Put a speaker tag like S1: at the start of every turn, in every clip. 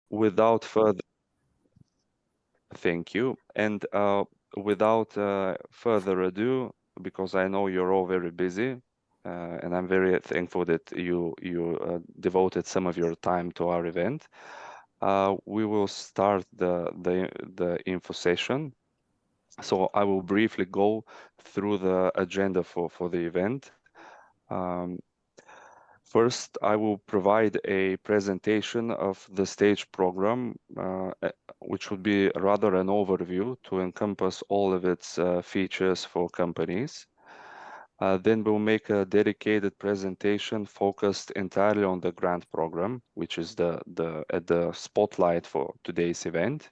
S1: without further, thank you. And without further ado, because I know you're all very busy, and I'm very thankful that you devoted some of your time to our event. We will start the info session. So I will briefly go through the agenda for the event. Um, First, I will provide a presentation of the stage program, which would be rather an overview to encompass all of its features for companies. Then we'll make a dedicated presentation focused entirely on the grant program, which is the spotlight for today's event.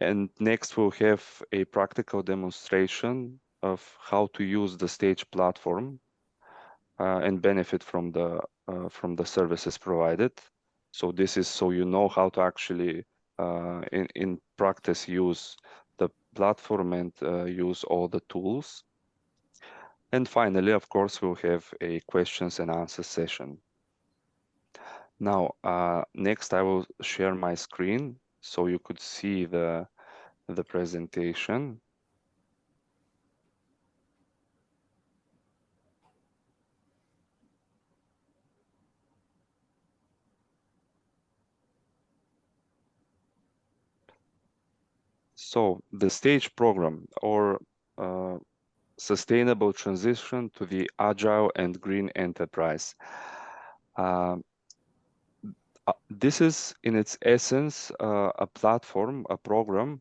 S1: And next, we'll have a practical demonstration of how to use the stage platform and benefit from the services provided. So this is so you know how to actually in practice use the platform and use all the tools. And finally, of course, we'll have a questions and answers session. Now, next I will share my screen so you could see the presentation. So the stage program, or sustainable transition to the agile and green enterprise. This is in its essence a platform, a program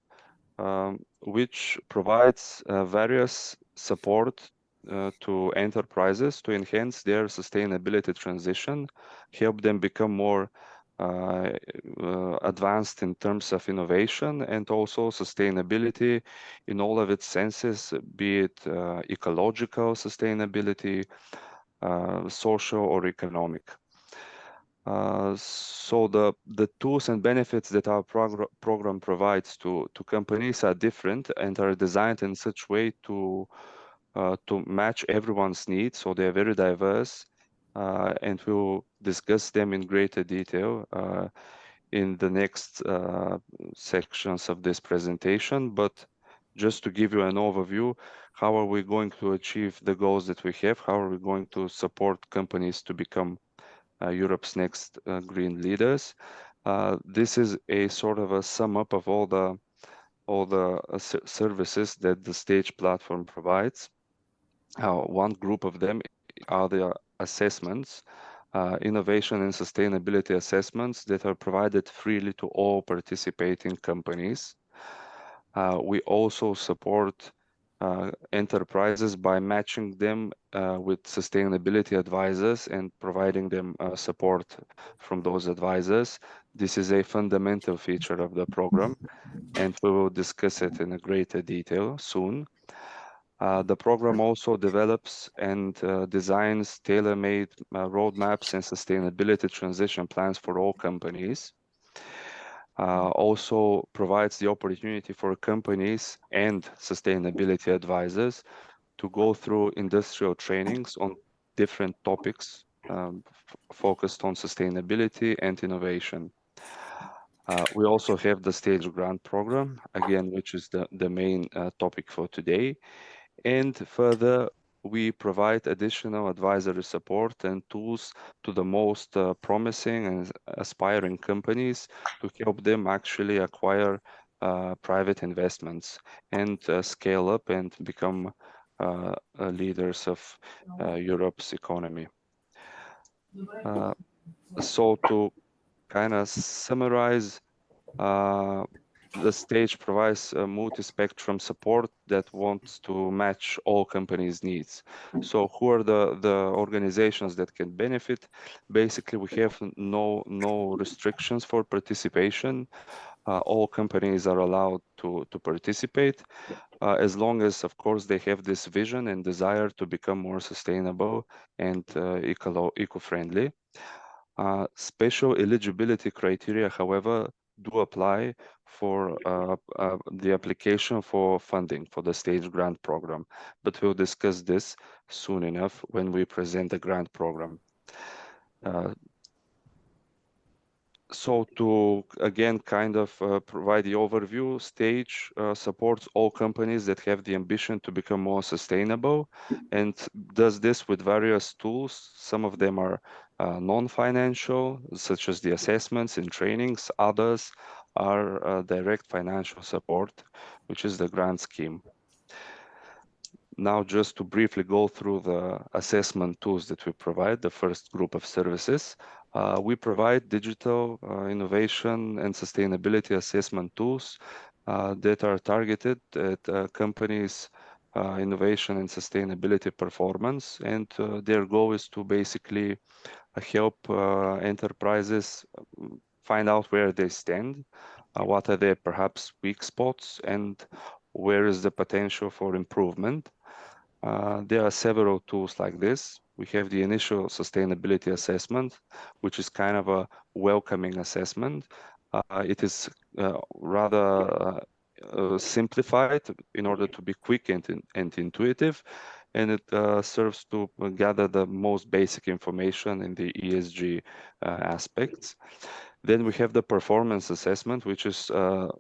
S1: which provides various support to enterprises to enhance their sustainability transition, help them become more advanced in terms of innovation and also sustainability in all of its senses, be it ecological sustainability, social or economic. So the tools and benefits that our program provides to companies are different and are designed in such way to match everyone's needs. So they're very diverse, and we'll discuss them in greater detail in the next sections of this presentation. But just to give you an overview, how are we going to achieve the goals that we have? How are we going to support companies to become Europe's next green leaders? This is a sort of a sum up of all the services that the stage platform provides. One group of them are the assessments, innovation and sustainability assessments that are provided freely to all participating companies. We also support enterprises by matching them with sustainability advisors and providing them support from those advisors. This is a fundamental feature of the program, and we will discuss it in a greater detail soon. The program also develops and designs tailor-made roadmaps and sustainability transition plans for all companies. Also provides the opportunity for companies and sustainability advisors to go through industrial trainings on different topics focused on sustainability and innovation. We also have the stage grant program, again, which is the main topic for today. And further, we provide additional advisory support and tools to the most promising and aspiring companies to help them actually acquire private investments and scale up and become leaders of Europe's economy. So to kind of summarize, the stage provides a multi-spectrum support that wants to match all companies' needs. So who are the organizations that can benefit? Basically, we have no restrictions for participation. All companies are allowed to participate as long as, of course, they have this vision and desire to become more sustainable and eco-friendly. Special eligibility criteria, however, do apply for the application for funding for the stage grant program, but we'll discuss this soon enough when we present the grant program. So to, again, kind of provide the overview, Stage supports all companies that have the ambition to become more sustainable and does this with various tools. Some of them are non-financial, such as the assessments and trainings. Others are direct financial support, which is the grant scheme. Now, just to briefly go through the assessment tools that we provide, the first group of services, we provide digital innovation and sustainability assessment tools that are targeted at companies' innovation and sustainability performance. And their goal is to basically help enterprises find out where they stand, what are their perhaps weak spots, and where is the potential for improvement. There are several tools like this. We have the initial sustainability assessment, which is kind of a welcoming assessment. It is rather simplified in order to be quick and intuitive, and it serves to gather the most basic information in the ESG aspects. Then we have the performance assessment, which is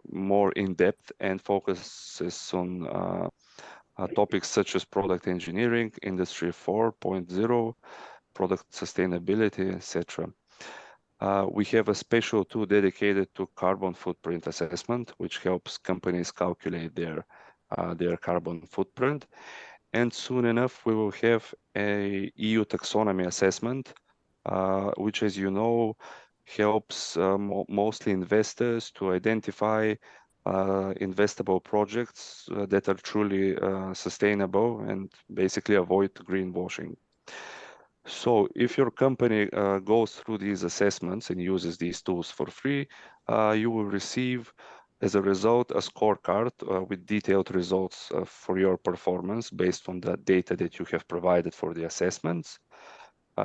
S1: more in-depth and focuses on topics such as product engineering, Industry 4.0, product sustainability, etc. We have a special tool dedicated to carbon footprint assessment, which helps companies calculate their carbon footprint. And soon enough, we will have a EU taxonomy assessment, which, as you know, helps mostly investors to identify investable projects that are truly sustainable and basically avoid greenwashing. So if your company goes through these assessments and uses these tools for free, you will receive, as a result, a scorecard with detailed results for your performance based on the data that you have provided for the assessments.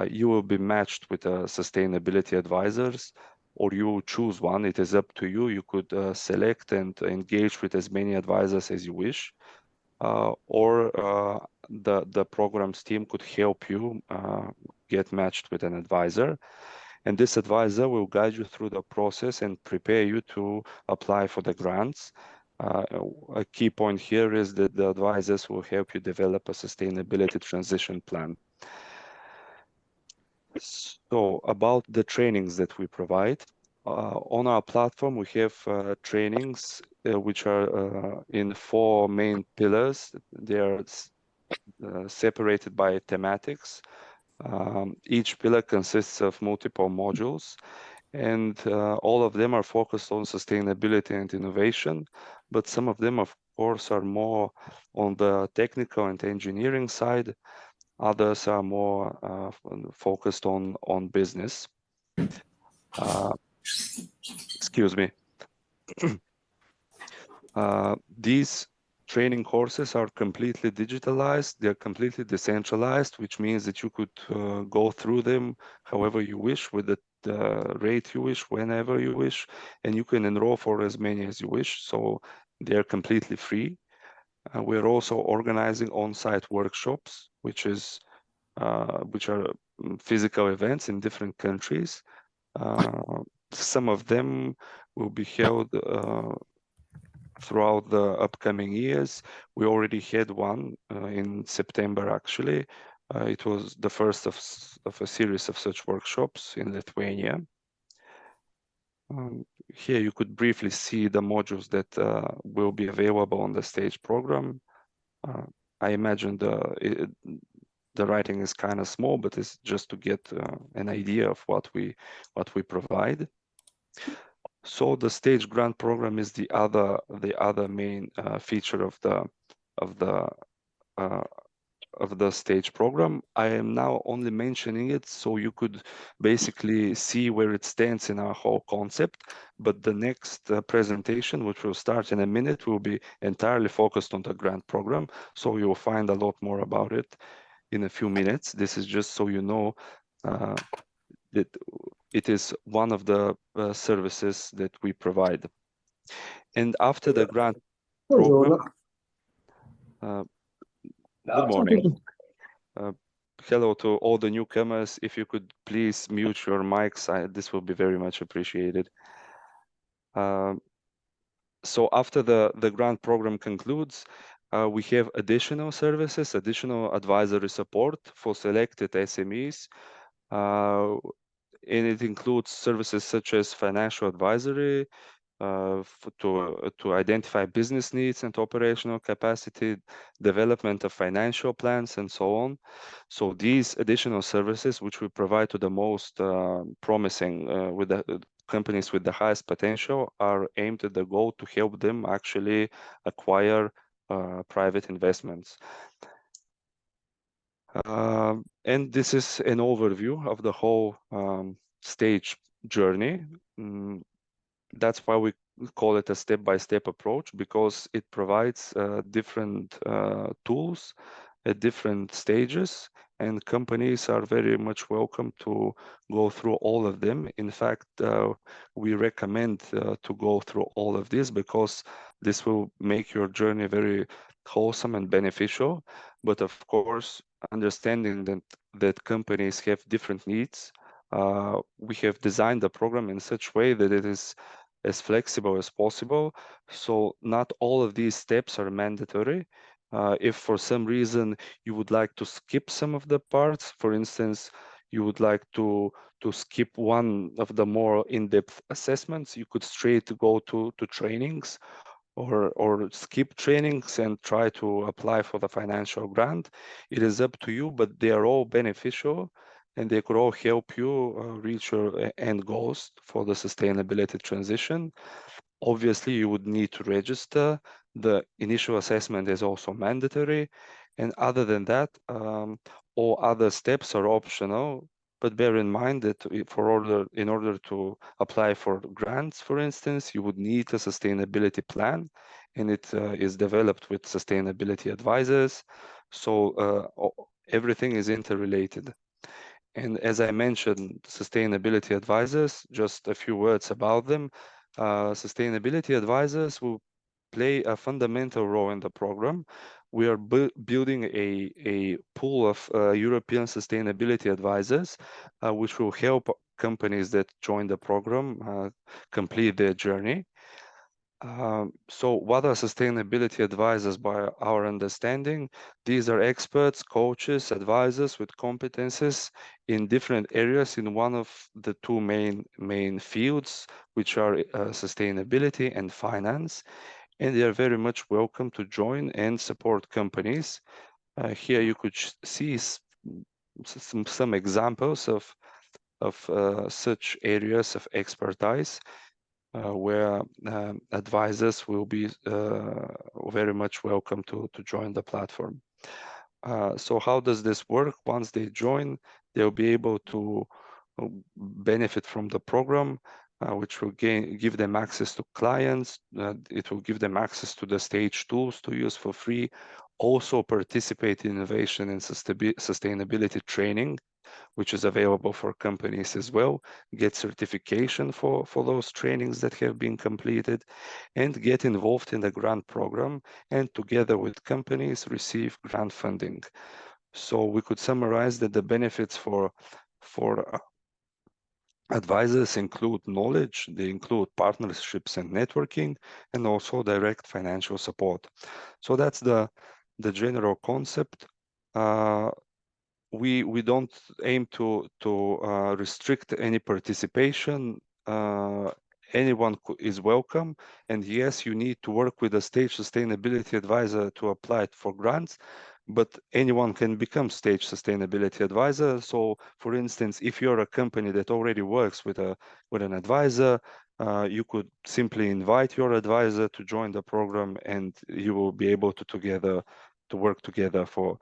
S1: You will be matched with sustainability advisors, or you will choose one. It is up to you. You could select and engage with as many advisors as you wish, or the program's team could help you get matched with an advisor. And this advisor will guide you through the process and prepare you to apply for the grants. A key point here is that the advisors will help you develop a sustainability transition plan. So about the trainings that we provide, on our platform, we have trainings which are in 4 main pillars. They are separated by thematics. Each pillar consists of multiple modules, and all of them are focused on sustainability and innovation, but some of them, of course, are more on the technical and engineering side. Others are more focused on business. Excuse me. These training courses are completely digitalized. They're completely decentralized, which means that you could go through them however you wish, with the rate you wish, whenever you wish, and you can enroll for as many as you wish. So they're completely free. We're also organizing on-site workshops, which are physical events in different countries. Some of them will be held throughout the upcoming years. We already had one in September, actually. It was the first of a series of such workshops in Lithuania. Here you could briefly see the modules that will be available on the Stage program. I imagine the writing is kind of small, but it's just to get an idea of what we provide. So the Stage grant program is the other main feature of the Stage program. I am now only mentioning it so you could basically see where it stands in our whole concept. But the next presentation, which will start in a minute, will be entirely focused on the grant program. So you'll find a lot more about it in a few minutes. This is just so you know that it is one of the services that we provide. And after the grant program, good morning. hello to all the newcomers. If you could please mute your mics, this will be very much appreciated. So after the grant program concludes, we have additional services, additional advisory support for selected SMEs. And it includes services such as financial advisory, to identify business needs and operational capacity, development of financial plans, and so on. So these additional services, which we provide to the most promising with the companies with the highest potential, are aimed at the goal to help them actually acquire private investments. And this is an overview of the whole stage journey. That's why we call it a step-by-step approach, because it provides different tools at different stages, and companies are very much welcome to go through all of them. In fact, we recommend to go through all of this, because this will make your journey very wholesome and beneficial. But of course, understanding that companies have different needs, we have designed the program in such a way that it is as flexible as possible. So not all of these steps are mandatory. If for some reason you would like to skip some of the parts, for instance, you would like to skip one of the more in-depth assessments, you could straight go to trainings, or skip trainings and try to apply for the financial grant. It is up to you, but they are all beneficial, and they could all help you reach your end goals for the sustainability transition. Obviously, you would need to register. The initial assessment is also mandatory. And other than that, all other steps are optional. But bear in mind that in order to apply for grants, for instance, you would need a sustainability plan, and it is developed with sustainability advisors. So everything is interrelated. And as I mentioned, sustainability advisors, just a few words about them. Sustainability advisors will play a fundamental role in the program. We are building a pool of European sustainability advisors, which will help companies that join the program complete their journey. So what are sustainability advisors? By our understanding, these are experts, coaches, advisors with competences in different areas in one of the two main fields, which are sustainability and finance. And they are very much welcome to join and support companies. Here you could see some examples of such areas of expertise. Where advisors will be very much welcome to join the platform. So how does this work? Once they join, they'll be able to benefit from the program, which will give them access to clients. It will give them access to the stage tools to use for free. Also participate in innovation and sustainability training, which is available for companies as well, get certification for those trainings that have been completed, and get involved in the grant program, and together with companies receive grant funding. So we could summarize that the benefits for advisors include knowledge, they include partnerships and networking, and also direct financial support. So that's the general concept. We don't aim to restrict any participation. Anyone is welcome, and yes, you need to work with a stage sustainability advisor to apply for grants, but anyone can become stage sustainability advisor. So for instance, if you're a company that already works with an advisor, you could simply invite your advisor to join the program, and you will be able to work together for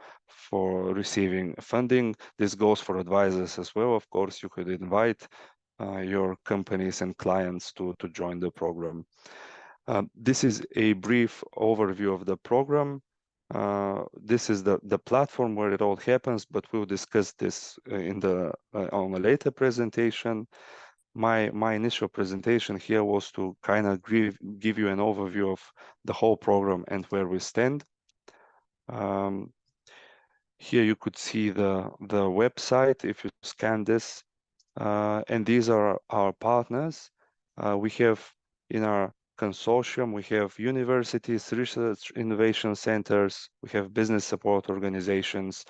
S1: receiving funding. This goes for advisors as well. Of course, you could invite your companies and clients to join the program. This is a brief overview of the program. This is the platform where it all happens, but we'll discuss this on a later presentation. My initial presentation here was to kind of give you an overview of the whole program and where we stand. Here you could see the website if you scan this, and these are our partners. We have in our consortium, we have universities, research innovation centers, we have business support organizations.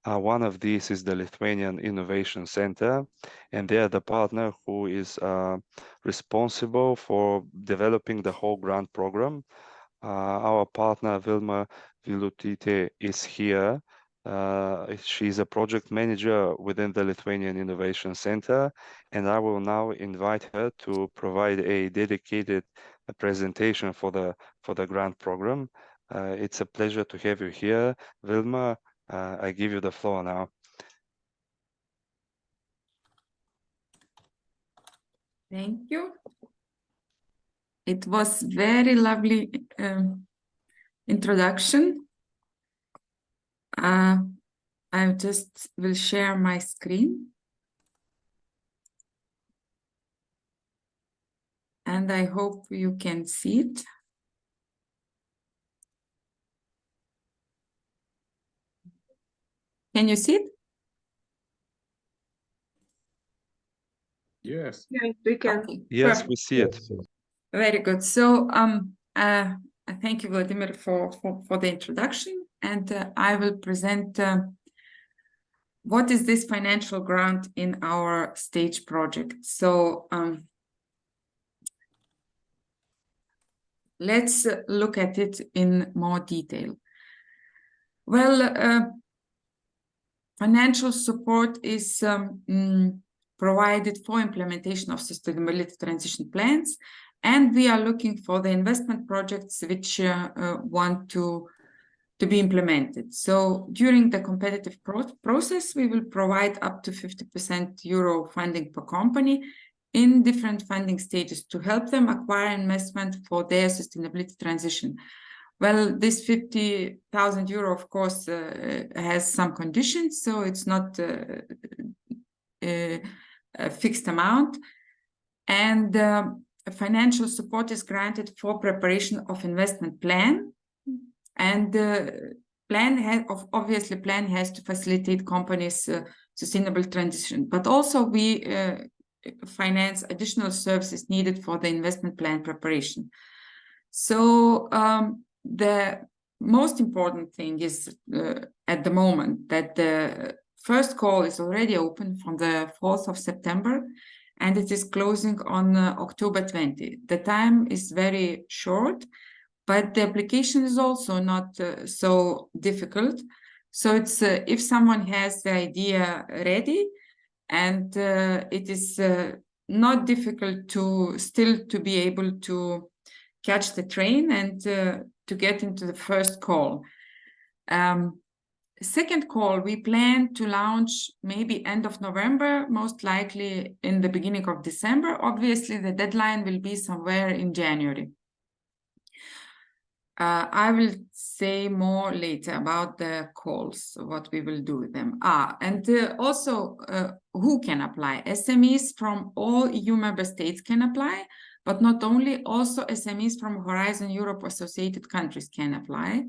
S1: One of these is the Lithuanian Innovation Center, and they are the partner who is responsible for developing the whole grant program. Our partner Vilma Vilutytė is here. She's a project manager within the Lithuanian Innovation Center, and I will now invite her to provide a dedicated presentation for the grant program. It's a pleasure to have you here, Vilma. I give you the floor now.
S2: Thank you. It was very lovely introduction. I just will share my screen. And I hope you can see it. Can you see it?
S3: Yes.
S4: Yes, we can.
S2: Okay,
S1: Yes,
S2: perfect.
S1: we see it.
S2: Very good. So thank you, Vladimir, for the introduction, and I will present what is this financial grant in our stage project. So let's look at it in more detail. Well, financial support is provided for implementation of sustainability transition plans, and we are looking for the investment projects which want to be implemented. So during the competitive process, we will provide up to 50% euro funding per company in different funding stages to help them acquire investment for their sustainability transition. Well, this 50,000 euro, of course, has some conditions, so it's not a fixed amount. And financial support is granted for preparation of investment plan. And the plan has to facilitate companies' sustainable transition, but also we finance additional services needed for the investment plan preparation. So the most important thing is at the moment that the first call is already open from the 4th of September, and it is closing on October 20. The time is very short, but the application is also not so difficult. So it's if someone has the idea ready, and it is not difficult to be able to catch the train and to get into the first call. Second call, we plan to launch maybe end of November, most likely in the beginning of December. Obviously, the deadline will be somewhere in January. I will say more later about the calls, what we will do with them. And also, who can apply? SMEs from all EU member states can apply, but not only, also SMEs from Horizon Europe associated countries can apply.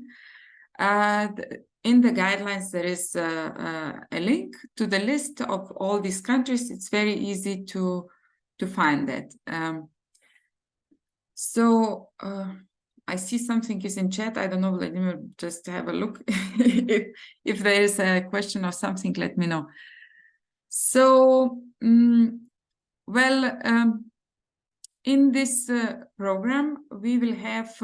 S2: In the guidelines, there is a link to the list of all these countries. It's very easy to find that. I see something is in chat. I don't know, Vladimir, just have a look. if there is a question or something, let me know. So, in this program, we will have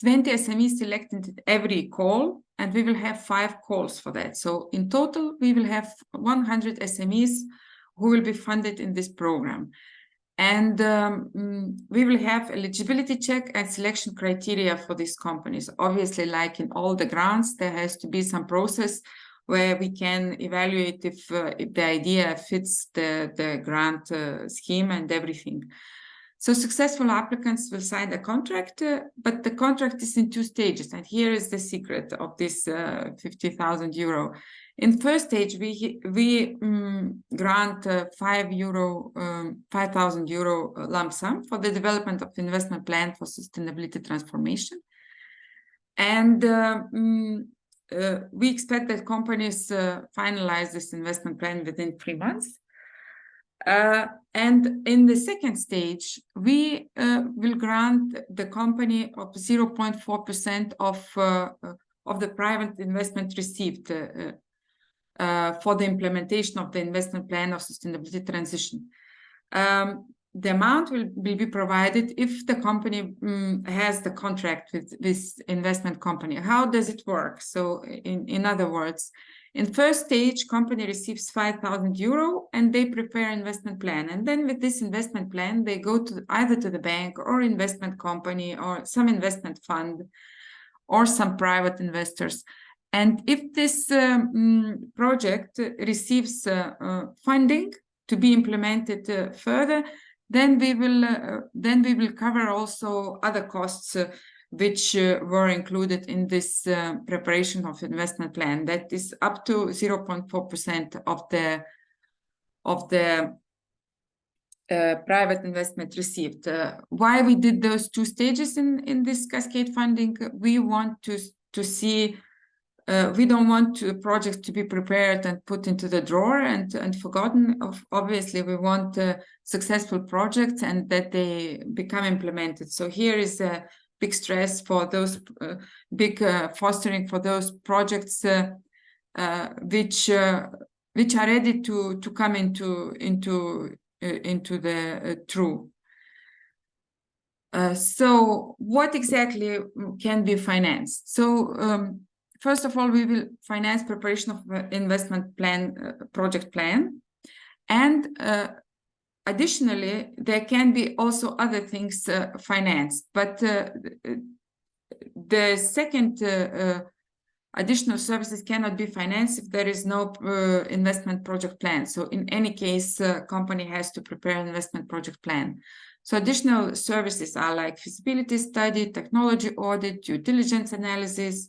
S2: 20 SMEs selected every call, and we will have 5 calls for that. So in total, we will have 100 SMEs who will be funded in this program. And we will have eligibility check and selection criteria for these companies. Obviously, like in all the grants, there has to be some process where we can evaluate if the idea fits the grant scheme and everything. So successful applicants will sign the contract, but the contract is in 2 stages. And here is the secret of this 50,000 euro. In first stage, we grant 5,000 euro lump sum for the development of investment plan for sustainability transformation. And we expect that companies finalize this investment plan within 3 months. And in the second stage, we will grant the company of 0.4% of the private investment received for the implementation of the investment plan of sustainability transition. The amount will be provided if the company has the contract with this investment company. How does it work? So in other words, in first stage, company receives 5,000 euro and they prepare investment plan. And then with this investment plan, they go to either to the bank or investment company or some investment fund or some private investors. And if this project receives funding to be implemented further, then we will cover also other costs which were included in this preparation of investment plan. That is up to 0.4% of the private investment received. Why we did those two stages in this cascade funding? We want to see. We don't want projects to be prepared and put into the drawer and forgotten. Obviously, we want successful projects and that they become implemented. So here is a big stress for those fostering for those projects which are ready to come into the true. So what exactly can be financed? So first of all, we will finance preparation of investment plan, project plan. And additionally, there can be also other things financed. But the second additional services cannot be financed if there is no investment project plan. So in any case, company has to prepare an investment project plan. So additional services are like feasibility study, technology audit, due diligence analysis,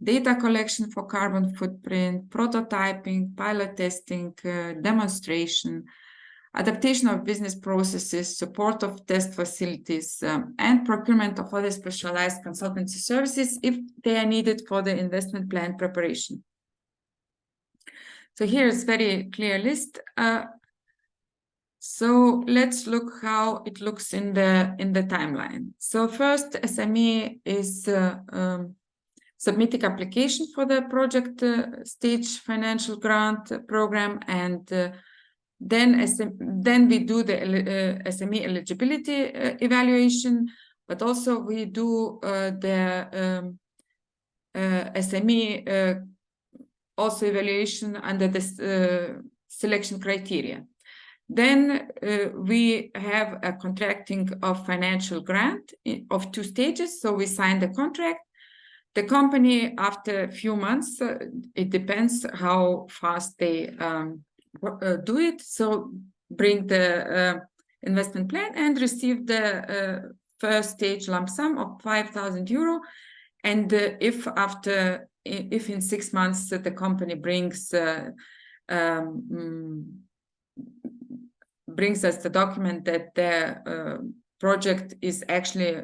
S2: data collection for carbon footprint, prototyping, pilot testing, demonstration, adaptation of business processes, support of test facilities, and procurement of other specialized consultancy services if they are needed for the investment plan preparation. So here is very clear list. So let's look how it looks in the timeline. So first, SME is submitting application for the project stage financial grant program, and then we do the SME eligibility evaluation, but also we do the SME also evaluation under the selection criteria. Then we have a contracting of financial grant of 2 stages. So we sign the contract. The company, after a few months, it depends how fast they do it. So bring the investment plan and receive the first stage lump sum of 5,000 euro. And if in 6 months the company brings us the document that the project is actually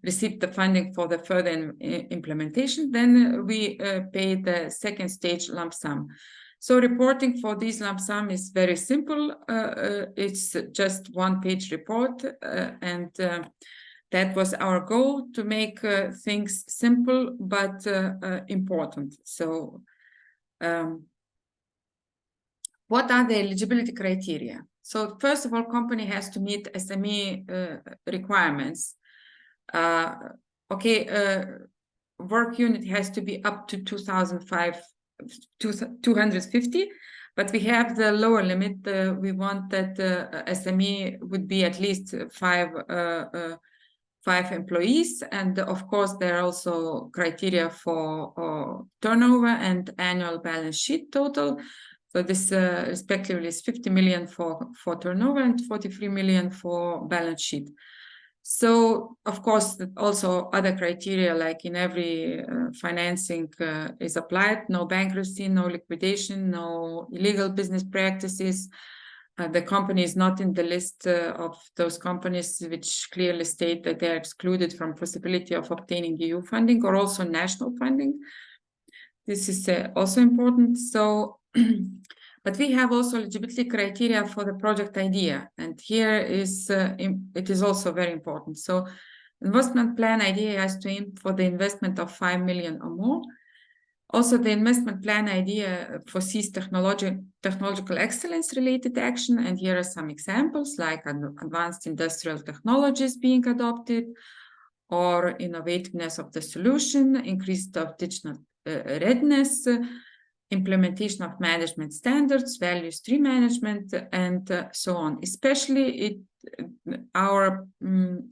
S2: received the funding for the further implementation, then we pay the second stage lump sum. So reporting for this lump sum is very simple. It's just 1-page report, and that was our goal, to make things simple but important. So what are the eligibility criteria? So first of all, company has to meet SME requirements. Work unit has to be up to 250, but we have the lower limit. We want that SME would be at least 5 employees, and of course there are also criteria for turnover and annual balance sheet total. So this respectively is 50 million for turnover and 43 million for balance sheet. So of course also other criteria, like in every financing, is applied: no bankruptcy, no liquidation, no illegal business practices. The company is not in the list of those companies which clearly state that they are excluded from possibility of obtaining EU funding or also national funding. This is also important. So, but we have also eligibility criteria for the project idea, and here is it is also very important. So, investment plan idea has to aim for the investment of 5 million or more. Also, the investment plan idea foresees technological excellence related action, and here are some examples like advanced industrial technologies being adopted, or innovativeness of the solution, increase of digital readiness, implementation of management standards, value stream management, and so on. Especially our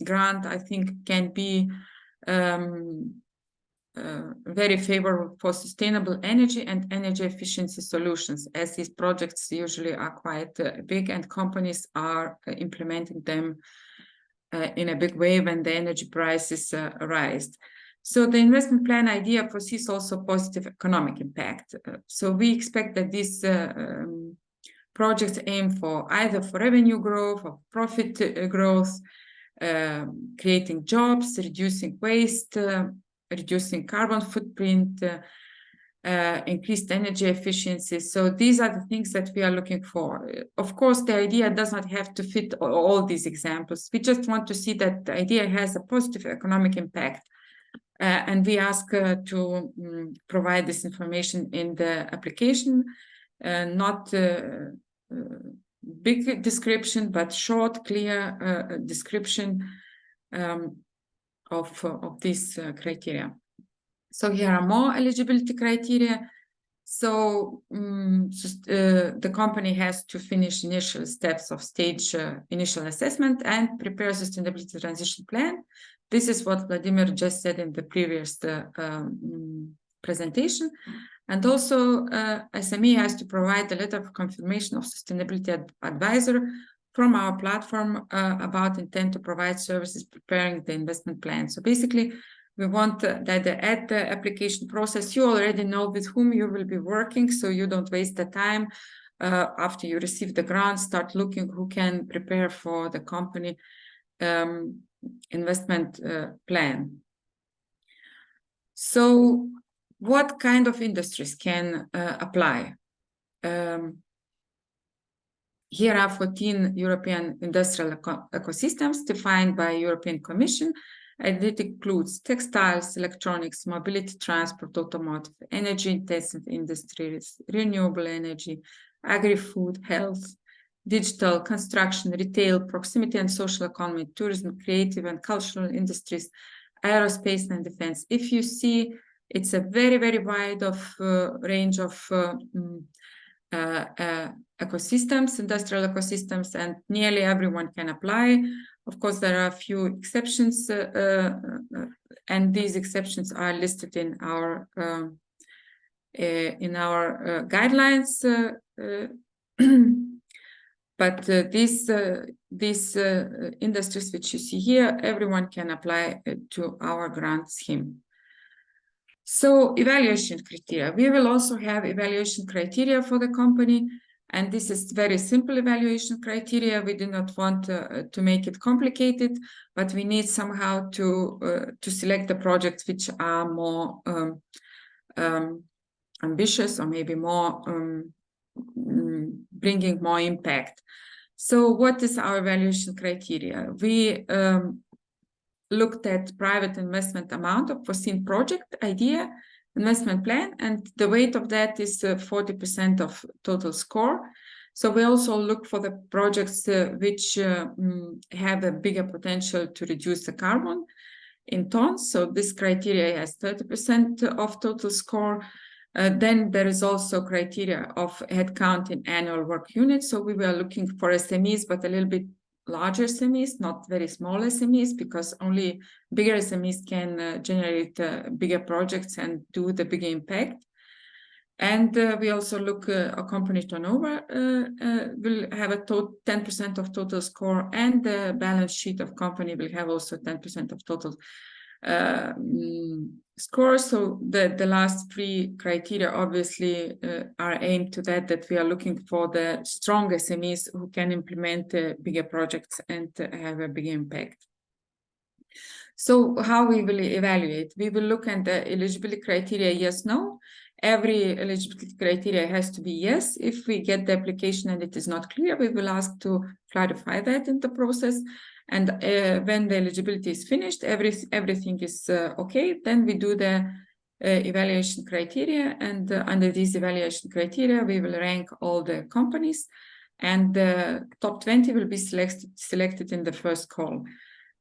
S2: grant, I think, can be very favorable for sustainable energy and energy efficiency solutions, as these projects usually are quite big and companies are implementing them in a big way when the energy prices rise. So the investment plan idea foresees also positive economic impact. So we expect that these projects aim for either for revenue growth or profit growth, creating jobs, reducing waste, reducing carbon footprint, increased energy efficiency. So these are the things that we are looking for. Of course, the idea does not have to fit all these examples. We just want to see that the idea has a positive economic impact. And we ask to provide this information in the application, not big description, but short, clear description of these criteria. So here are more eligibility criteria. So the company has to finish initial steps of stage initial assessment and prepare a sustainability transition plan. This is what Vladimir just said in the previous presentation. And also SME has to provide a letter of confirmation of sustainability advisor from our platform about intent to provide services preparing the investment plan. So basically, we want that at the application process, you already know with whom you will be working, so you don't waste the time after you receive the grant, start looking who can prepare for the company investment plan. So what kind of industries can apply? Here are 14 European industrial ecosystems defined by European Commission, and it includes textiles, electronics, mobility, transport, automotive, energy-intensive industries, renewable energy, agri-food, health, digital, construction, retail, proximity and social economy, tourism, creative and cultural industries, aerospace and defense. If you see, it's a very, very wide range of ecosystems, industrial ecosystems, and nearly everyone can apply. Of course, there are a few exceptions, and these exceptions are listed in our guidelines. But these industries which you see here, everyone can apply to our grant scheme. So evaluation criteria. We will also have evaluation criteria for the company, and this is very simple evaluation criteria. We do not want to make it complicated, but we need somehow to select the projects which are more ambitious, or maybe more bringing more impact. So what is our evaluation criteria? We looked at private investment amount of foreseen project idea, investment plan, and the weight of that is 40% of total score. So we also look for the projects which have a bigger potential to reduce the carbon in tons. So this criteria has 30% of total score. Then there is also criteria of headcount in annual work units. So we were looking for SMEs, but a little bit larger SMEs, not very small SMEs, because only bigger SMEs can generate bigger projects and do the bigger impact. And we also look a company turnover will have a 10% of total score, and the balance sheet of company will have also 10% of total score. So the last three criteria obviously are aimed to that we are looking for the strong SMEs who can implement bigger projects and have a big impact. So how we will evaluate? We will look at the eligibility criteria, yes, no, every eligibility criteria has to be yes. If we get the application and it is not clear, we will ask to clarify that in the process. And when the eligibility is finished, everything is okay, then we do the evaluation criteria, and under these evaluation criteria, we will rank all the companies, and the top 20 will be selected in the first call.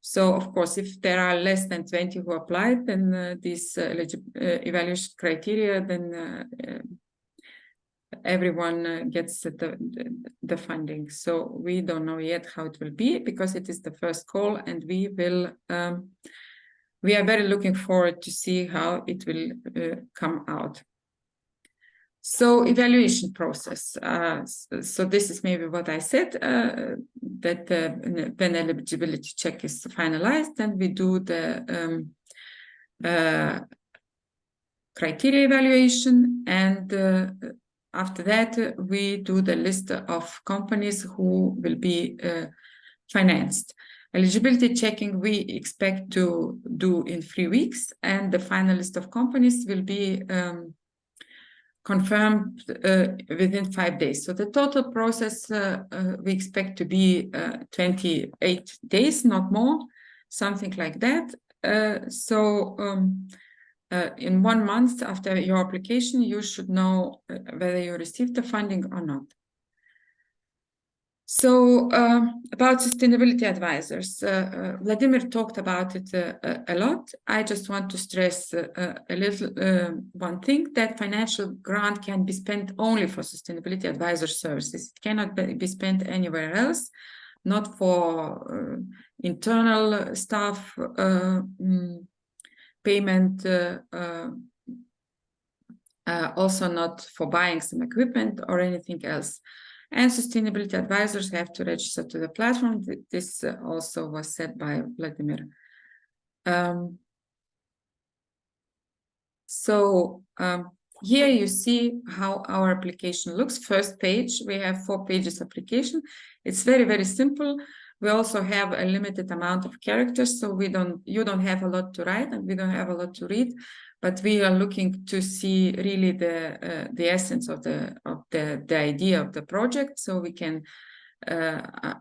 S2: So, of course, if there are less than 20 who applied, then these evaluation criteria, then everyone gets the funding. So we don't know yet how it will be, because it is the first call, and we will we are very looking forward to see how it will come out. So evaluation process. So this is maybe what I said, that when eligibility check is finalized, then we do the criteria evaluation, and after that we do the list of companies who will be financed. Eligibility checking we expect to do in 3 weeks, and the final list of companies will be confirmed within 5 days. So the total process we expect to be 28 days, not more, something like that. In 1 month after your application, you should know whether you received the funding or not. So about sustainability advisors, Vladimir talked about it a lot. I just want to stress a little one thing, that financial grant can be spent only for sustainability advisor services. It cannot be spent anywhere else, not for internal staff payment, also not for buying some equipment or anything else. And sustainability advisors have to register to the platform. This also was said by Vladimir. Here you see how our application looks. First page, we have 4 pages application. It's very, very simple. We also have a limited amount of characters, so you don't have a lot to write, and we don't have a lot to read. But we are looking to see really the essence of the idea of the project, so we can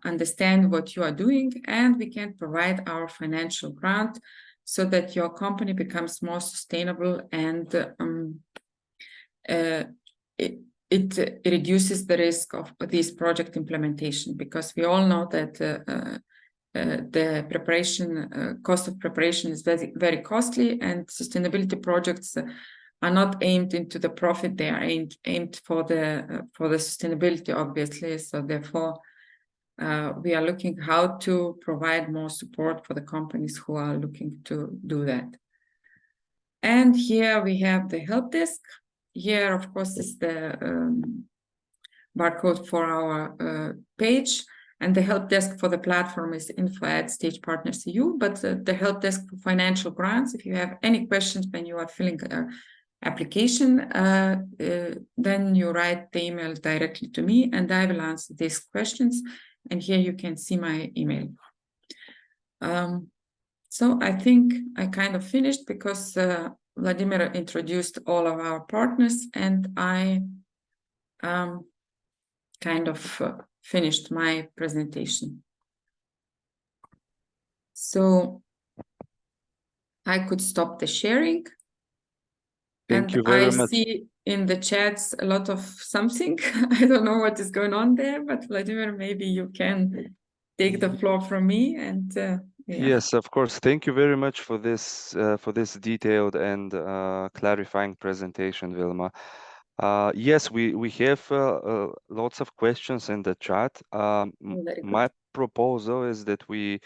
S2: understand what you are doing, and we can provide our financial grant so that your company becomes more sustainable, and it reduces the risk of this project implementation, because we all know that the preparation cost of preparation is very, very costly, and sustainability projects are not aimed into the profit; they are aimed for the sustainability, obviously. So therefore, we are looking how to provide more support for the companies who are looking to do that. And here we have the help desk. Here, of course, is the barcode for our page. And the help desk for the platform is info@stagepartners.eu. But the help desk for financial grants, if you have any questions when you are filling an application, then you write the email directly to me, and I will answer these questions. And here you can see my email. So I think I kind of finished, because Vladimir introduced all of our partners, and I kind of finished my presentation. So I could stop the sharing.
S1: Thank you very much.
S2: I see in the chats a lot of something. I don't know what is going on there, but Vladimir, maybe you can take the floor from me. And yeah.
S1: Yes, of course. Thank you very much for this detailed and clarifying presentation, Vilma. Yes, we have lots of questions in the chat. My proposal is that we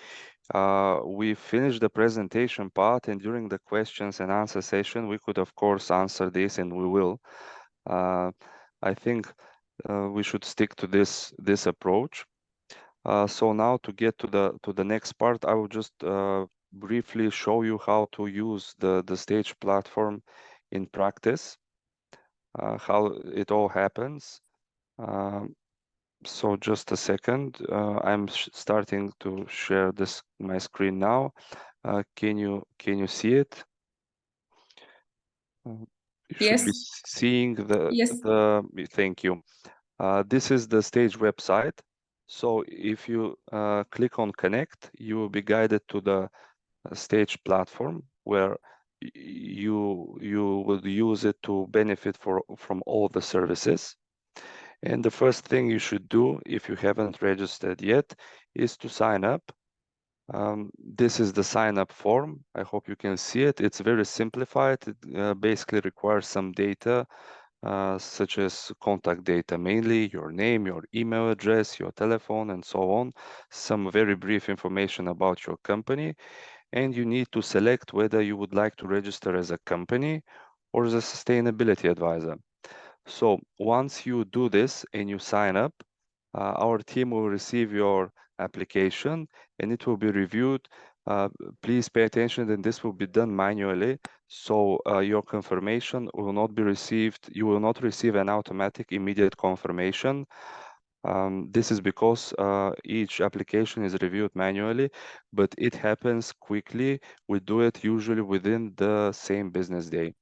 S1: finish the presentation part, and during the questions and answer session, we could, of course, answer this, and we will. I think we should stick to this approach. So now, to get to the next part, I will just briefly show you how to use the Stage platform in practice, how it all happens. So just a second. I'm starting to share my screen now. Can you see it? You should be
S2: Yes.
S1: seeing
S2: Yes.
S1: thank you. This is the stage website. So if you click on connect, you will be guided to the stage platform where you will use it to benefit from all the services. And the first thing you should do if you haven't registered yet is to sign up. This is the sign up form. I hope you can see it. It's very simplified. It basically requires some data such as contact data, mainly your name, your email address, your telephone, and so on. Some very brief information about your company. And you need to select whether you would like to register as a company or as a sustainability advisor. So once you do this and you sign up, our team will receive your application and it will be reviewed. Please pay attention that this will be done manually. So your confirmation will not be received. You will not receive an automatic immediate confirmation. This is because each application is reviewed manually, but it happens quickly. We do it usually within the same business day.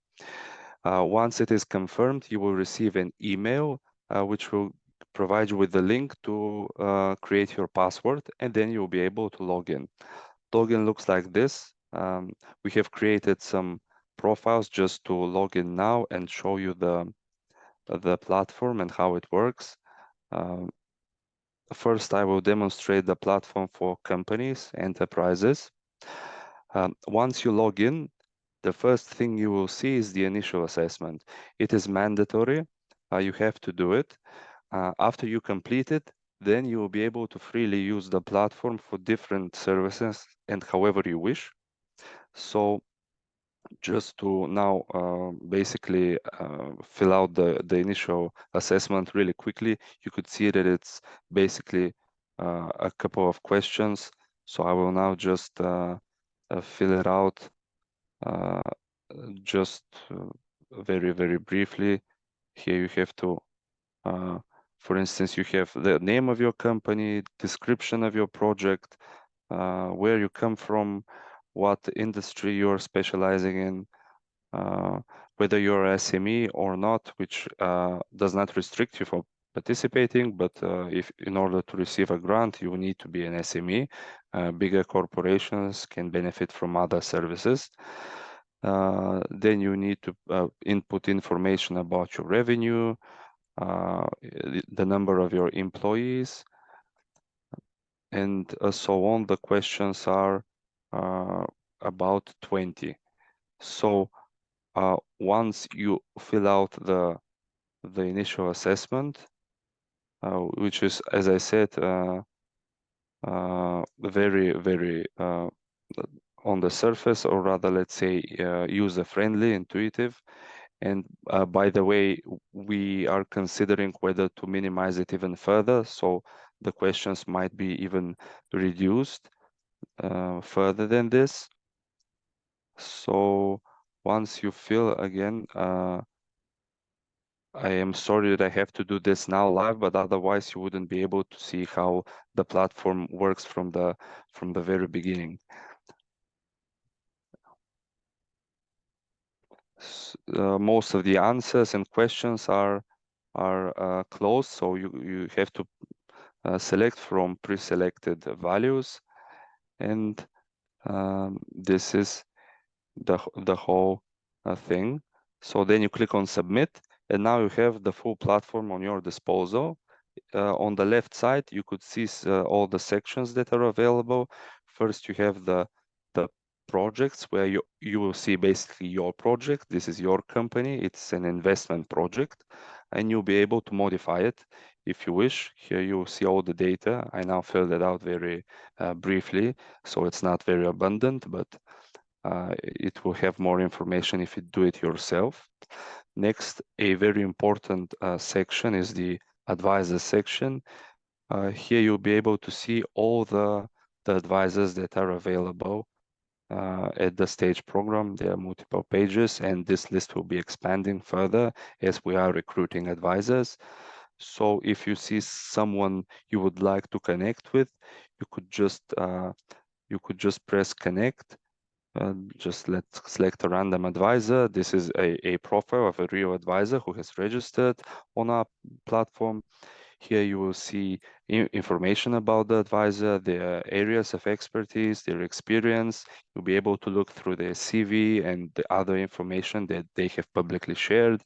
S1: Once it is confirmed, you will receive an email which will provide you with the link to create your password, and then you'll be able to log in. Login looks like this. We have created some profiles just to log in now and show you the platform and how it works. First, I will demonstrate the platform for companies, enterprises. Once you log in, the first thing you will see is the initial assessment. It is mandatory. You have to do it. After you complete it, then you will be able to freely use the platform for different services and however you wish. So just to now basically fill out the initial assessment really quickly, you could see that it's basically a couple of questions. So I will now just fill it out just very, very briefly. Here you have to, for instance, you have the name of your company, description of your project, where you come from, what industry you're specializing in, whether you're a SME or not, which does not restrict you from participating, but if in order to receive a grant, you need to be an SME. Bigger corporations can benefit from other services. Then you need to input information about your revenue, the number of your employees, and so on. The questions are about 20. So once you fill out the initial assessment, which is, as I said, very, very on the surface, or rather, let's say, user-friendly, intuitive. And by the way, we are considering whether to minimize it even further. So the questions might be even reduced further than this. So once you fill again, I am sorry that I have to do this now live, but otherwise you wouldn't be able to see how the platform works from the very beginning. Most of the answers and questions are closed, so you have to select from pre-selected values, and this is the whole thing. So then you click on submit, and now you have the full platform on your disposal. On the left side, you could see all the sections that are available. First, you have the projects where you will see basically your project. This is your company. It's an investment project, and you'll be able to modify it if you wish. Here you will see all the data. I now filled it out very briefly, so it's not very abundant, but it will have more information if you do it yourself. Next, a very important section is the advisor section. Here you'll be able to see all the advisors that are available at the stage program. There are multiple pages, and this list will be expanding further as we are recruiting advisors. So if you see someone you would like to connect with, you could just press connect, Just let's select a random advisor. This is a profile of a real advisor who has registered on our platform. Here you will see information about the advisor, their areas of expertise, their experience. You'll be able to look through their CV and the other information that they have publicly shared.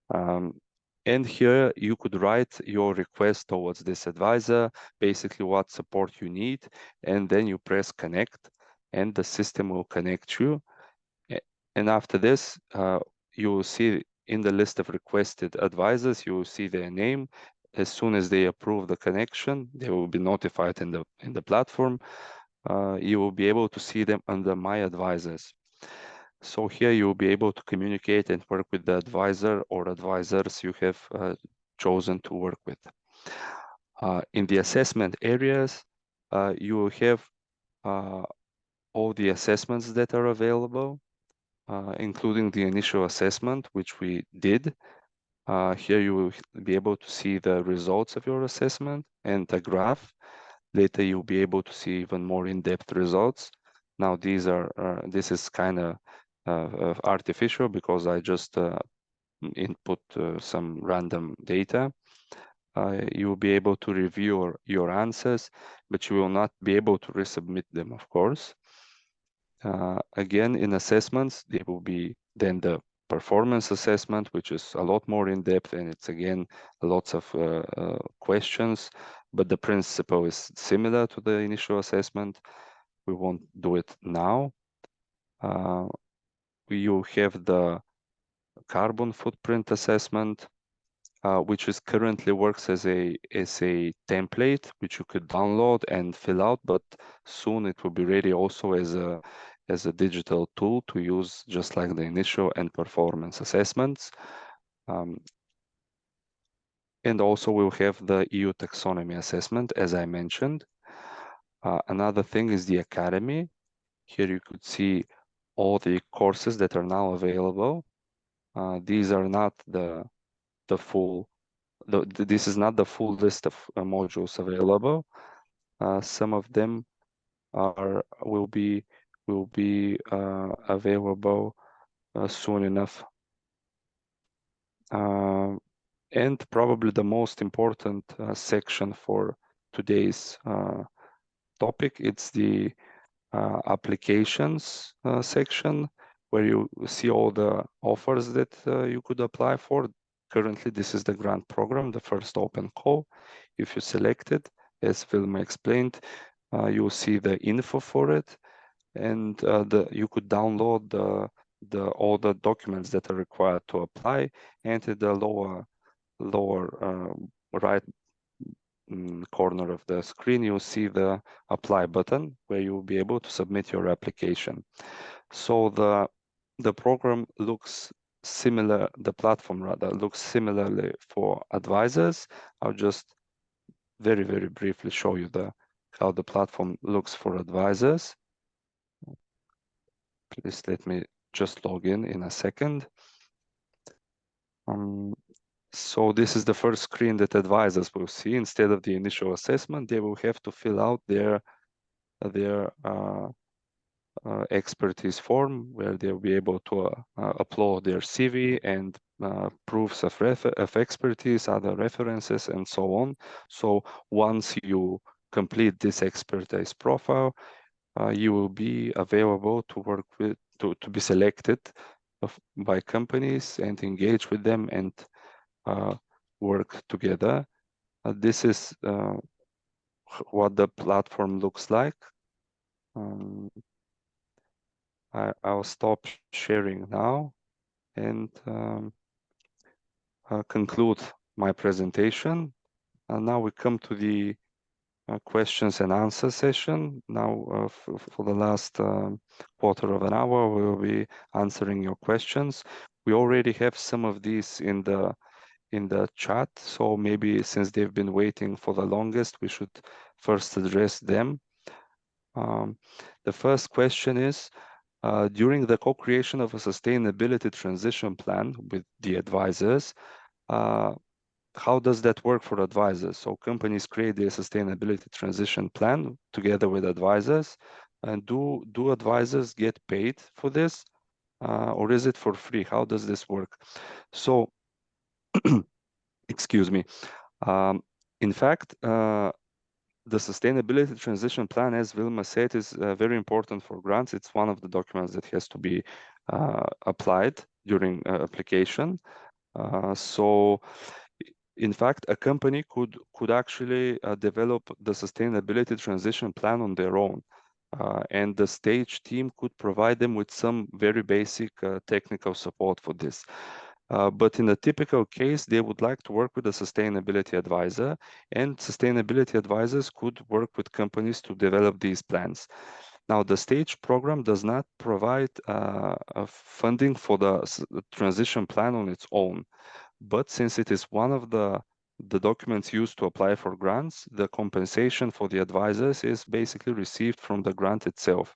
S1: And here you could write your request towards this advisor, basically what support you need, and then you press connect, and the system will connect you. And after this, you will see in the list of requested advisors, you will see their name. As soon as they approve the connection, they will be notified in the platform. You will be able to see them under My Advisors. So here you will be able to communicate and work with the advisor or advisors you have chosen to work with. In the assessment areas, you will have all the assessments that are available, including the initial assessment, which we did. Here you will be able to see the results of your assessment and a graph. Later you'll be able to see even more in-depth results. Now this is kind of artificial because I just input some random data. You will be able to review your answers, but you will not be able to resubmit them, of course. Again, in assessments, there will be then the performance assessment, which is a lot more in depth, and it's again lots of questions, but the principle is similar to the initial assessment. We won't do it now. You have the carbon footprint assessment, which is currently works as a template which you could download and fill out, but soon it will be ready also as a digital tool to use, just like the initial and performance assessments. And also we'll have the EU taxonomy assessment, as I mentioned. Another thing is the academy. Here you could see all the courses that are now available. These are not the full. This is not the full list of modules available. Some of them will be available soon enough. And probably the most important section for today's topic, it's the applications section, where you see all the offers that you could apply for. Currently, this is the grant program, the first open call. If you select it, as Vilma explained, you'll see the info for it, and you could download all the documents that are required to apply, and in the lower right corner of the screen, you'll see the apply button, where you'll be able to submit your application. So the program looks similar, the platform rather looks similarly for advisors. I'll just very briefly show you how the platform looks for advisors. Please let me just log in a second. So this is the first screen that advisors will see. Instead of the initial assessment, they will have to fill out their expertise form, where they'll be able to upload their CV and proofs of expertise, other references, and so on. So once you complete this expertise profile, you will be available to work with, to be selected by companies and engage with them and work together. This is what the platform looks like. I'll stop sharing now and conclude my presentation. And now we come to the questions and answer session. Now for the last quarter of an hour, we will be answering your questions. We already have some of these in the chat, so maybe since they've been waiting for the longest, we should first address them. The first question is, during the co-creation of a sustainability transition plan with the advisors, how does that work for advisors? So companies create their sustainability transition plan together with advisors. And do advisors get paid for this, or is it for free? How does this work? So, excuse me. In fact, the Sustainability Transition Plan, as Vilma said, is very important for grants. It's one of the documents that has to be applied during application. So, in fact, a company could actually develop the Sustainability Transition Plan on their own. And the stage team could provide them with some very basic technical support for this. But in a typical case, they would like to work with a sustainability advisor, and sustainability advisors could work with companies to develop these plans. Now, the STAGE program does not provide funding for the transition plan on its own, but since it is one of the documents used to apply for grants, the compensation for the advisors is basically received from the grant itself.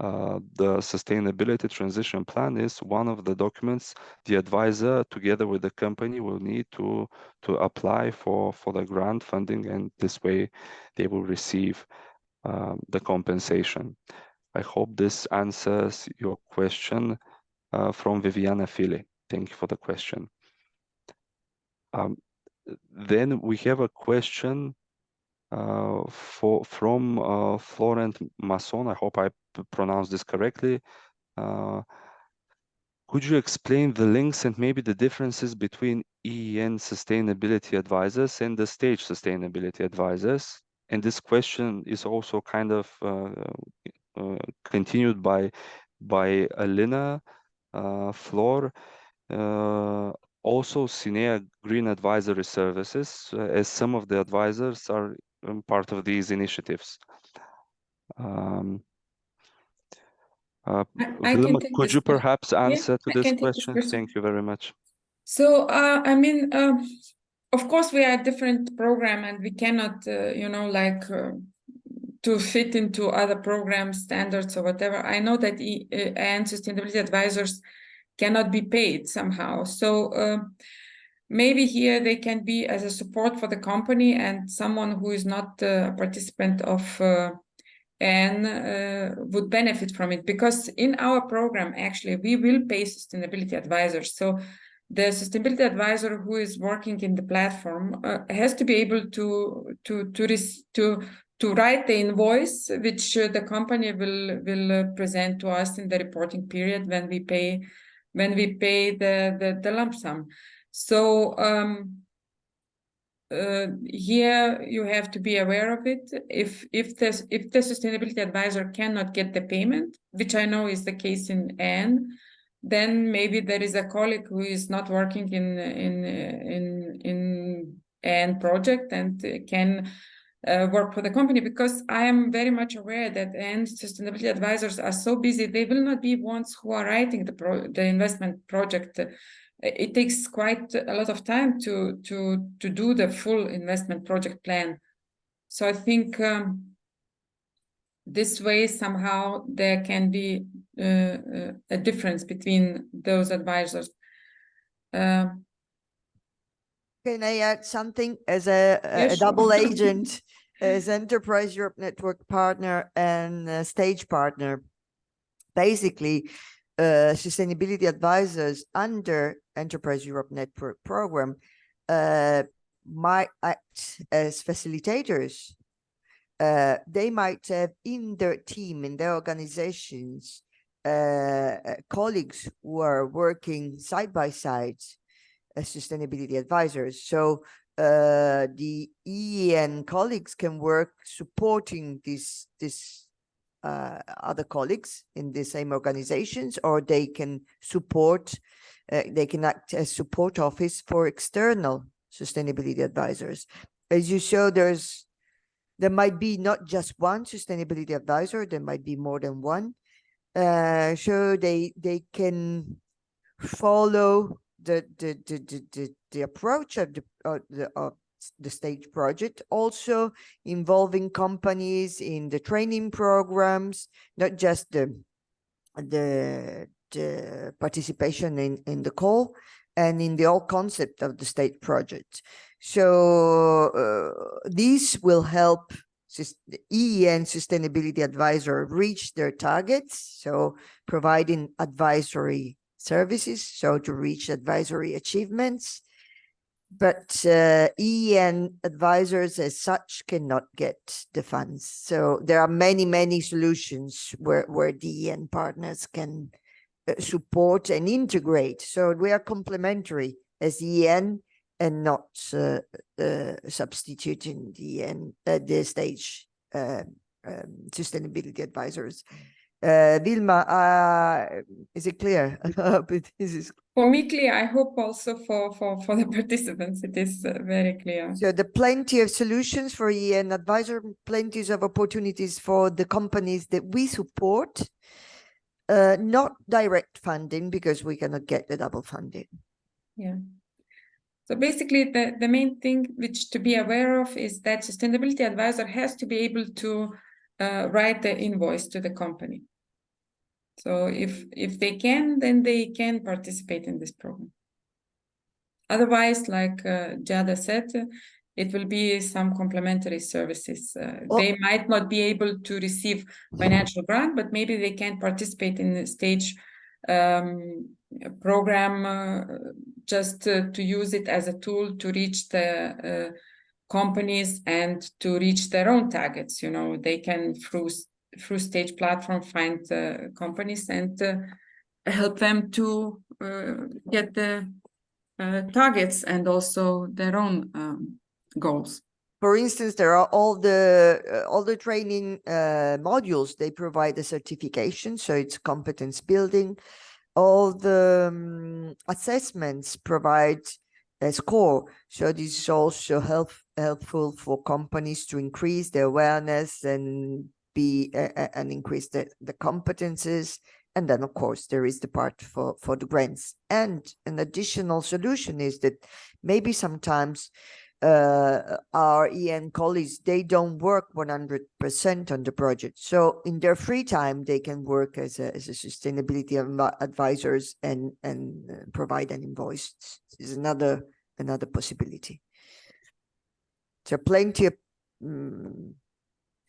S1: The Sustainability Transition Plan is one of the documents the advisor, together with the company, will need to apply for the grant funding, and this way they will receive the compensation. I hope this answers your question from Viviana Fili. Thank you for the question. Then we have a question from Florent Masson. I hope I pronounced this correctly. Could you explain the links and maybe the differences between EEN sustainability advisors and the STAGE sustainability advisors? And this question is also kind of continued by Alina, Flor, also Cinea Green Advisory Services, as some of the advisors are part of these initiatives. Vilma, could you perhaps answer to this question? Thank you very much.
S2: So, I mean, of course, we are a different program, and we cannot, you know, like to fit into other program standards or whatever. I know that and sustainability advisors cannot be paid somehow. So maybe here they can be as a support for the company, and someone who is not a participant of would benefit from it, because in our program, actually, we will pay sustainability advisors. So the sustainability advisor who is working in the platform has to be able to write the invoice, which the company will present to us in the reporting period when we pay the lump sum. So here you have to be aware of it. If the sustainability advisor cannot get the payment, which I know is the case in Anne, then maybe there is a colleague who is not working in Anne project and can work for the company, because I am very much aware that Anne sustainability advisors are so busy, they will not be ones who are writing the investment project. It takes quite a lot of time to do the full investment project plan. So I think this way somehow there can be a difference between those advisors.
S3: Can I add something as a double agent, as Enterprise Europe Network partner and STAGE partner? Basically, sustainability advisors under Enterprise Europe Network program might act as facilitators. They might have in their team, in their organizations, colleagues who are working side by side as sustainability advisors. So the EEN colleagues can work supporting these other colleagues in the same organizations, or they can support, they can act as support office for external sustainability advisors. As you show, there might be not just one sustainability advisor, there might be more than one. So they can follow the approach of the STAGE project, also involving companies in the training programs, not just the participation in the call and in the whole concept of the STAGE project. So this will help the EEN Sustainability Advisor reach their targets, so providing advisory services, so to reach advisory achievements. But EEN advisors as such cannot get the funds. So there are many solutions where the EEN partners can support and integrate. So we are complementary as EEN and not substituting the stage sustainability advisors. Vilma, is it clear? This is
S2: for me clear. I hope also for the participants it is very clear.
S3: So the plenty of solutions for EEN advisor, plenty of opportunities for the companies that we support. Not direct funding because we cannot get the double funding.
S2: Yeah. So basically, the main thing which to be aware of is that sustainability advisor has to be able to write the invoice to the company. So if they can, then they can participate in this program. Otherwise, like Giada said, it will be some complementary services. They might not be able to receive financial grant, but maybe they can participate in the stage program just to use it as a tool to reach the companies and to reach their own targets. You know, they can through stage platform find companies and help them to get the targets and also their own goals.
S3: For instance, there are all the training modules. They provide the certification, so it's competence building. All the assessments provide a score, so this is also helpful for companies to increase their awareness and increase the competences. And then, of course, there is the part for the grants. And an additional solution is that maybe sometimes our EEN colleagues, they don't work 100% on the project. So in their free time, they can work as a sustainability advisors and provide an invoice. This is another possibility. So plenty of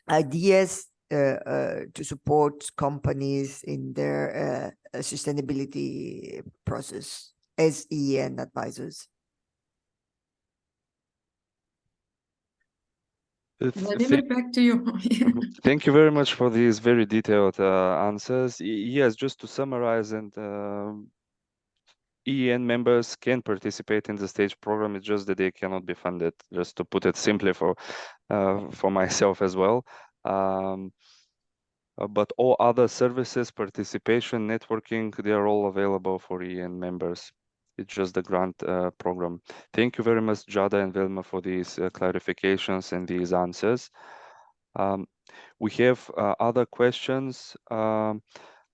S3: ideas to support companies in their sustainability process as EEN advisors.
S2: Vladimir, back to you.
S1: Thank you very much for these very detailed answers. Yes, just to summarize, and EEN members can participate in the stage program. It's just that they cannot be funded. Just to put it simply for myself as well. But all other services, participation, networking, they are all available for EEN members. It's just the grant program. Thank you very much, Giada and Vilma, for these clarifications and these answers. We have other questions. Katerin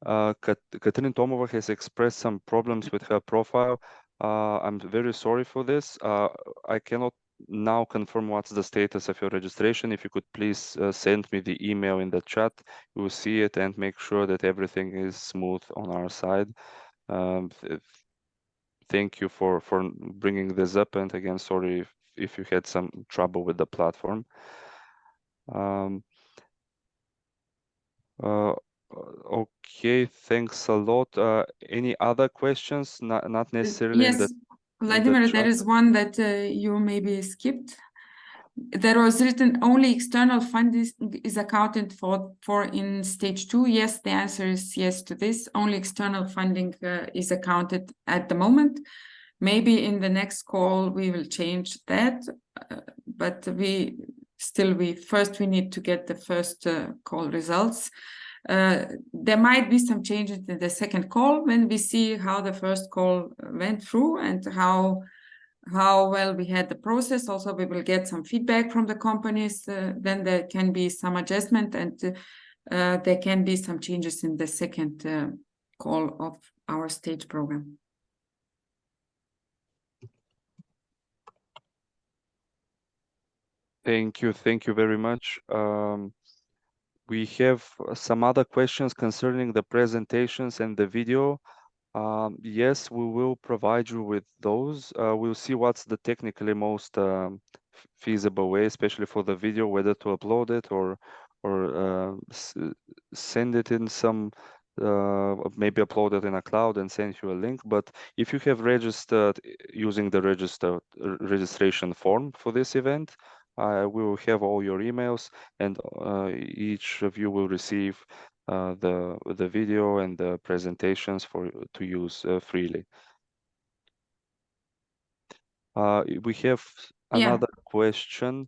S1: Tomova has expressed some problems with her profile. I'm very sorry for this. I cannot now confirm what's the status of your registration. If you could please send me the email in the chat, we will see it and make sure that everything is smooth on our side. Thank you for bringing this up, and again, sorry if you had some trouble with the platform. Okay, thanks a lot. Any other questions? Not necessarily.
S2: Yes, Vladimir, there is one that you maybe skipped. There was written only external funding is accounted for in stage 2. Yes, the answer is yes to this. Only external funding is accounted at the moment. Maybe in the next call we will change that, but first we need to get the first call results. There might be some changes in the second call when we see how the first call went through and how well we had the process. Also, we will get some feedback from the companies. Then there can be some adjustment, and there can be some changes in the second call of our stage program.
S1: Thank you very much. We have some other questions concerning the presentations and the video. Yes, we will provide you with those. We'll see what's the technically most feasible way, especially for the video, whether to upload it or send it in some maybe upload it in a cloud and send you a link. But if you have registered using the registration form for this event, we will have all your emails, and each of you will receive the video and the presentations to use freely. We have another question.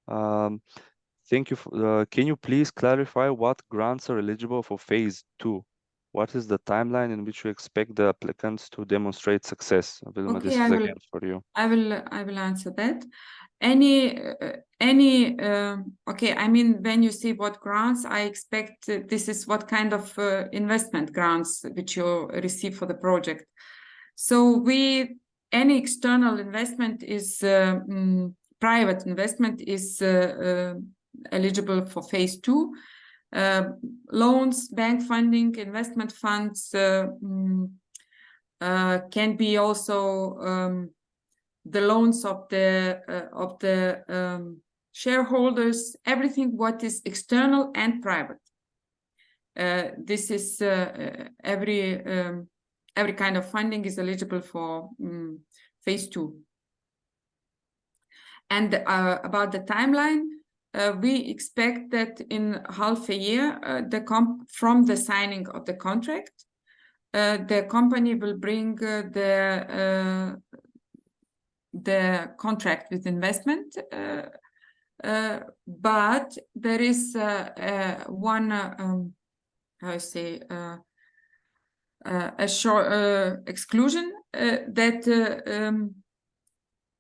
S1: Thank you. Can you please clarify what grants are eligible for phase 2? What is the timeline in which you expect the applicants to demonstrate success? Vilma,
S2: Okay,
S1: this is again for you.
S2: I will answer that. Okay, I mean, when you see what grants, I expect this is what kind of investment grants which you receive for the project. So any external investment is private investment is eligible for phase 2. Loans, bank funding, investment funds can be also the loans of the shareholders, everything what is external and private. This is every kind of funding is eligible for phase 2. And about the timeline, we expect that in half a year, from the signing of the contract, the company will bring the contract with investment, but there is one how I say a short exclusion that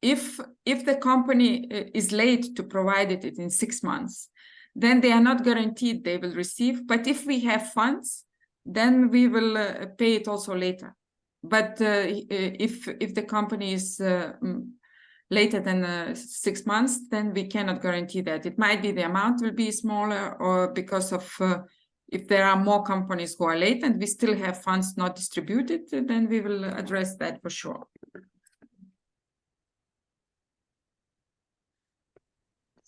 S2: if the company is late to provide it in 6 months, then they are not guaranteed they will receive. But if we have funds, then we will pay it also later. But if the company is later than 6 months, then we cannot guarantee that. It might be the amount will be smaller, or because of if there are more companies who are late and we still have funds not distributed, then we will address that for sure.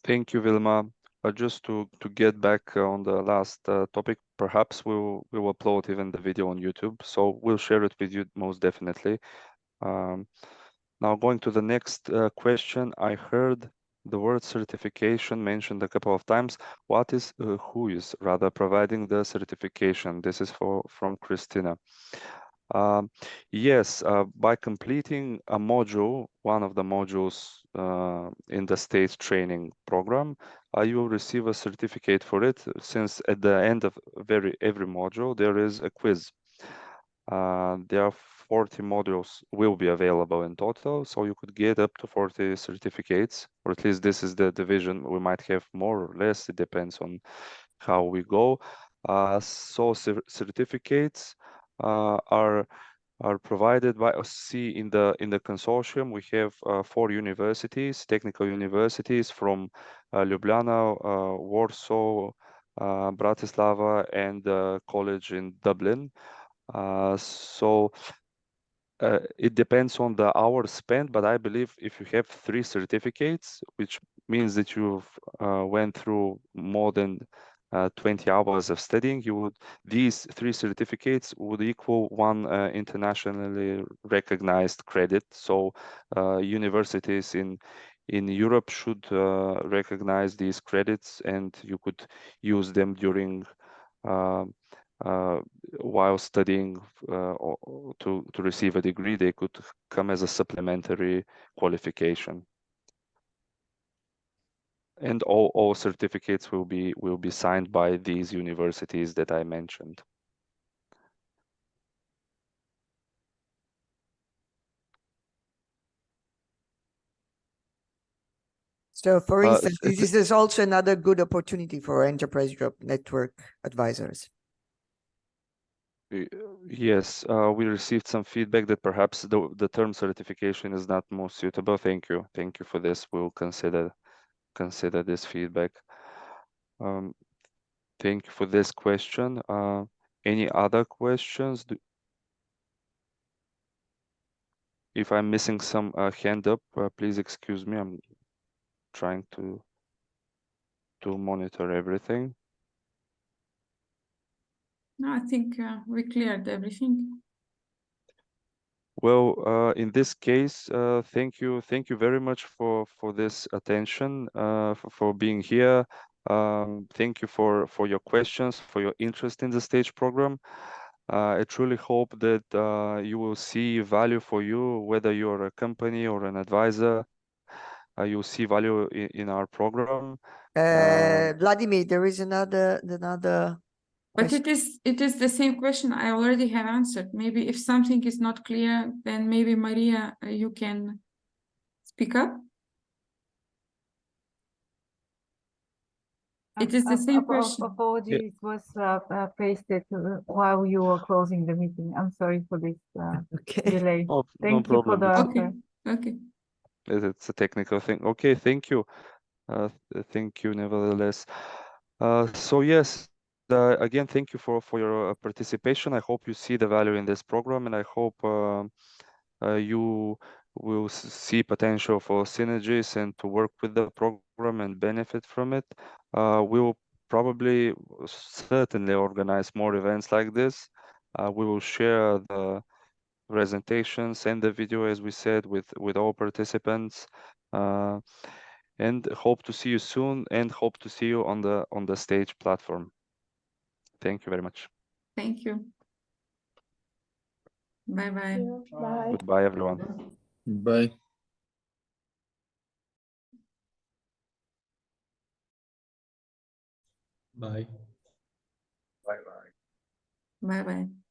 S1: Thank you, Vilma. Just to get back on the last topic, perhaps we will upload even the video on YouTube, so we'll share it with you most definitely. Now going to the next question, I heard the word certification mentioned a couple of times. What is who is rather providing the certification? This is from Christina. Yes, by completing a module, one of the modules in the state training program, you will receive a certificate for it, since at the end of every module there is a quiz. There are 40 modules will be available in total, so you could get up to 40 certificates, or at least this is the division. We might have more or less, it depends on how we go. So certificates are provided by in the consortium. We have 4 universities, technical universities from Ljubljana, Warsaw, Bratislava, and college in Dublin. So it depends on the hours spent, but I believe if you have 3 certificates, which means that you've went through more than 20 hours of studying, these 3 certificates would equal 1 internationally recognized credit. So universities in Europe should recognize these credits, and you could use them during while studying to receive a degree. They could come as a supplementary qualification. And all certificates will be signed by these universities that I mentioned.
S3: So, for instance, this is also another good opportunity for Enterprise Europe Network advisors.
S1: Yes, we received some feedback that perhaps the term certification is not most suitable. Thank you for this. We'll consider this feedback. Thank you for this question. Any other questions? If I'm missing some hand up, please excuse me. trying to monitor everything.
S2: No, I think we cleared everything.
S1: Well, in this case, thank you very much for this attention, for being here. Thank you for your questions, for your interest in the STAGE program. I truly hope that you will see value for you, whether you're a company or an advisor. You'll see value in our program.
S3: Vladimir, there is another
S2: But
S3: question.
S2: it is the same question I already have answered. Maybe if something is not clear, then maybe Maria, you can speak up. It is the same question.
S4: Apologies, it was pasted while you were closing the meeting. I'm sorry for this
S3: Okay.
S4: delay.
S1: Oh, no
S4: Thank you for
S1: problem.
S4: the
S2: Okay,
S4: answer.
S2: okay.
S1: It's a technical thing. Okay, thank you. Thank you nevertheless. So yes, again, thank you for your participation. I hope you see the value in this program, and I hope you will see potential for synergies and to work with the program and benefit from it. We will probably certainly organize more events like this. We will share the presentations and the video, as we said, with all participants. And hope to see you soon, and hope to see you on the STAGE platform. Thank you very much.
S2: Thank you. Bye-bye.
S4: Bye.
S1: Goodbye, everyone.
S5: Bye. Bye.
S2: Bye-bye.